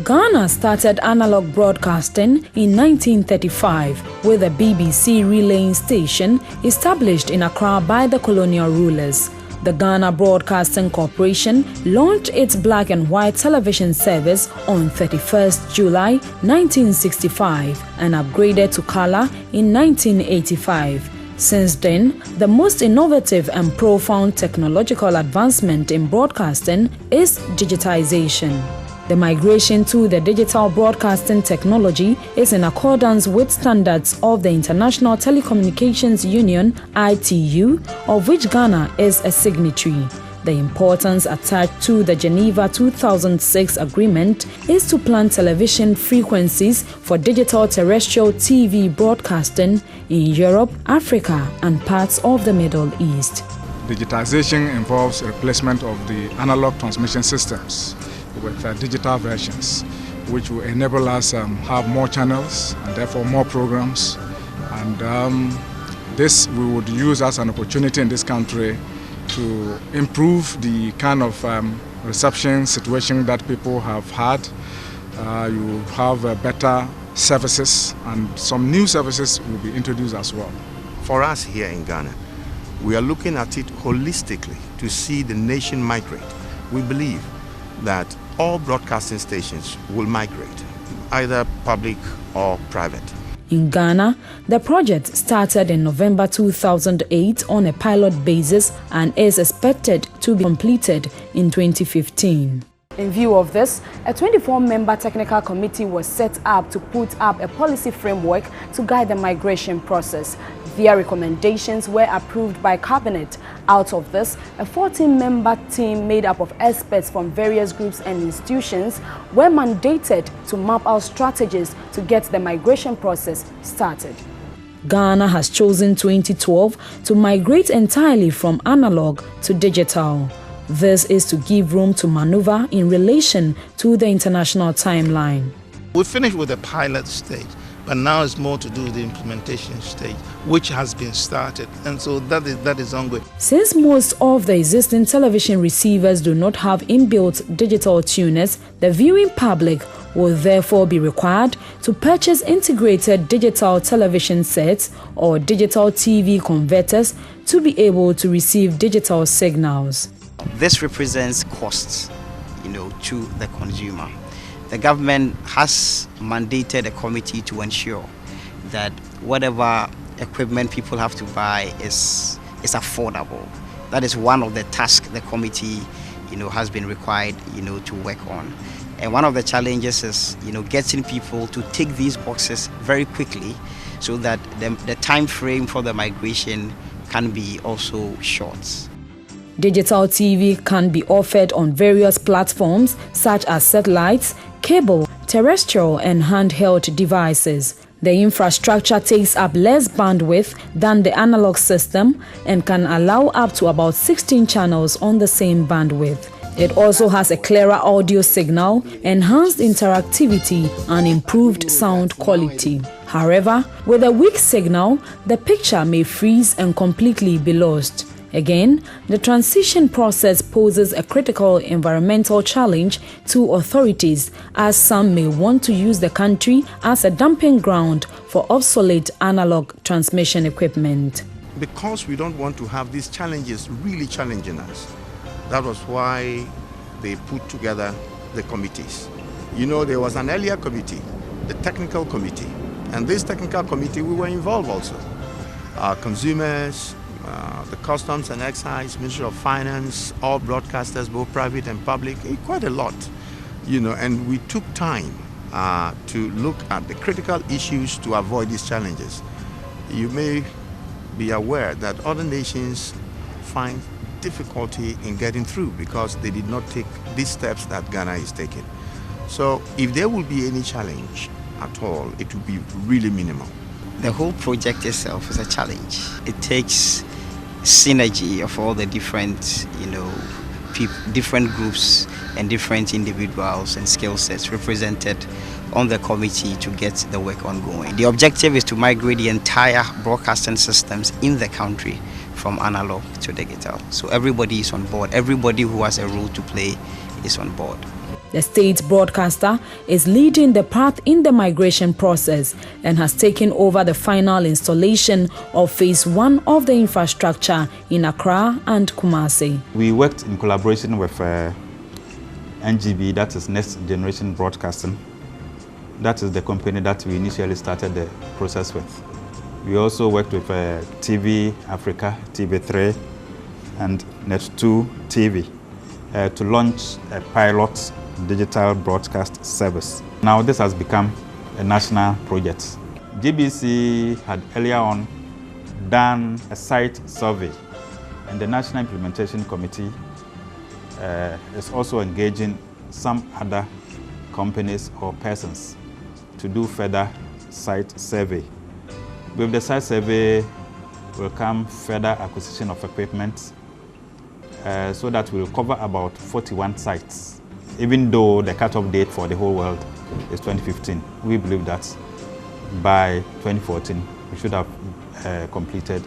Ghana started analog broadcasting in 1935 with a BBC relaying station established in Accra by the colonial rulers. The Ghana Broadcasting Corporation launched its black and white television service on 31st July 1965 and upgraded to color in 1985. Since then, the most innovative and profound technological advancement in broadcasting is digitization. The migration to the digital broadcasting technology is in accordance with standards of the International Telecommunications Union (ITU), of which Ghana is a signatory. The importance attached to the Geneva 2006 agreement is to plan television frequencies for digital terrestrial TV broadcasting in Europe, Africa, and parts of the Middle East. Digitization involves replacement of the analog transmission systems with digital versions, which will enable us have more channels and therefore more programs. And this we would use as an opportunity in this country to improve the kind of reception situation that people have had. You have better services, and some new services will be introduced as well. For us here in Ghana, we are looking at it holistically to see the nation migrate. We believe that all broadcasting stations will migrate, either public or private. In Ghana, the project started in November 2008 on a pilot basis and is expected to be completed in 2015. In view of this, a 24-member technical committee was set up to put up a policy framework to guide the migration process. Their recommendations were approved by Cabinet. Out of this, a 14-member team made up of experts from various groups and institutions were mandated to map out strategies to get the migration process started. Ghana has chosen 2012 to migrate entirely from analog to digital. This is to give room to maneuver in relation to the international timeline. We finished with the pilot stage, but now it's more to do with the implementation stage, which has been started, and so that is ongoing. Since most of the existing television receivers do not have inbuilt digital tuners, the viewing public will therefore be required to purchase integrated digital television sets or digital TV converters to be able to receive digital signals. This represents costs, to the consumer. The government has mandated a committee to ensure that whatever equipment people have to buy is affordable. That is one of the tasks the committee, has been required, to work on. And one of the challenges is, getting people to tick these boxes very quickly so that the time frame for the migration can be also short. Digital TV can be offered on various platforms such as satellites, cable, terrestrial and handheld devices. The infrastructure takes up less bandwidth than the analog system and can allow up to about 16 channels on the same bandwidth. It also has a clearer audio signal, enhanced interactivity and improved sound quality. However, with a weak signal, the picture may freeze and completely be lost. Again, the transition process poses a critical environmental challenge to authorities, as some may want to use the country as a dumping ground for obsolete analog transmission equipment. Because we don't want to have these challenges really challenging us, that was why they put together the committees. There was an earlier committee, the technical committee, and this technical committee we were involved also. Consumers, the Customs and Excise, Ministry of Finance, all broadcasters, both private and public, quite a lot, and we took time to look at the critical issues to avoid these challenges. You may be aware that other nations find difficulty in getting through because they did not take these steps that Ghana is taking. So if there will be any challenge at all, it will be really minimal. The whole project itself is a challenge. It takes synergy of all the different, different groups and different individuals and skill sets represented on the committee to get the work ongoing. The objective is to migrate the entire broadcasting systems in the country from analog to digital. So everybody is on board. Everybody who has a role to play is on board. The state broadcaster is leading the path in the migration process and has taken over the final installation of phase 1 of the infrastructure in Accra and Kumasi. We worked in collaboration with NGB, that is Next Generation Broadcasting. That is the company that we initially started the process with. We also worked with TV Africa, TV3, and Net2 TV to launch a pilot digital broadcast service. Now this has become a national project. GBC had earlier on done a site survey, and the National Implementation Committee is also engaging some other companies or persons to do further site survey. With the site survey will come further acquisition of equipment so that we'll cover about 41 sites. Even though the cutoff date for the whole world is 2015, we believe that by 2014 we should have completed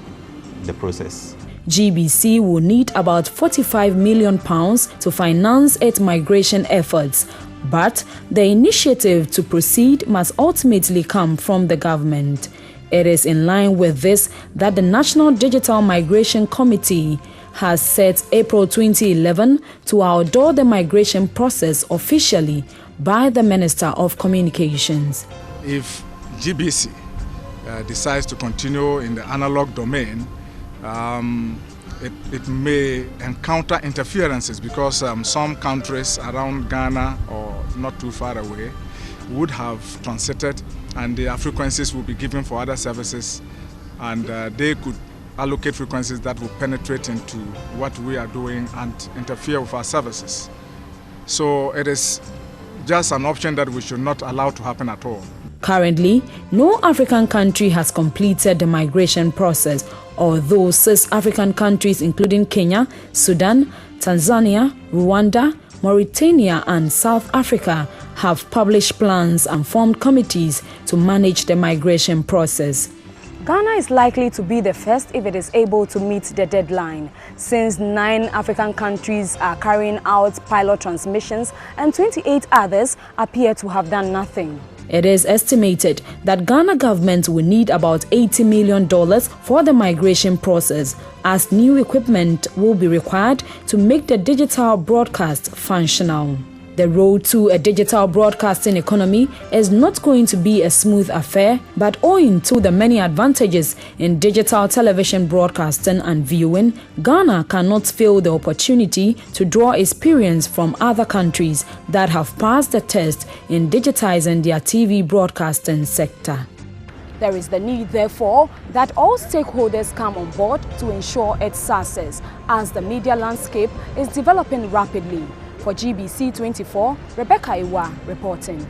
the process. GBC will need about £45 million to finance its migration efforts, but the initiative to proceed must ultimately come from the government. It is in line with this that the National Digital Migration Committee has set April 2011 to outdoor the migration process officially by the Minister of Communications. If GBC decides to continue in the analog domain, it may encounter interferences because some countries around Ghana or not too far away would have transited, and their frequencies will be given for other services, and they could allocate frequencies that will penetrate into what we are doing and interfere with our services. So it is just an option that we should not allow to happen at all. Currently, no African country has completed the migration process, although 6 African countries including Kenya, Sudan, Tanzania, Rwanda, Mauritania and South Africa have published plans and formed committees to manage the migration process. Ghana is likely to be the first if it is able to meet the deadline, since 9 African countries are carrying out pilot transmissions and 28 others appear to have done nothing. It is estimated that Ghana government will need about $80 million for the migration process, as new equipment will be required to make the digital broadcast functional. The road to a digital broadcasting economy is not going to be a smooth affair, but owing to the many advantages in digital television broadcasting and viewing, Ghana cannot fail the opportunity to draw experience from other countries that have passed the test in digitizing their TV broadcasting sector. There is the need, therefore, that all stakeholders come on board to ensure its success, as the media landscape is developing rapidly. For GBC 24, Rebekah Awuah reporting.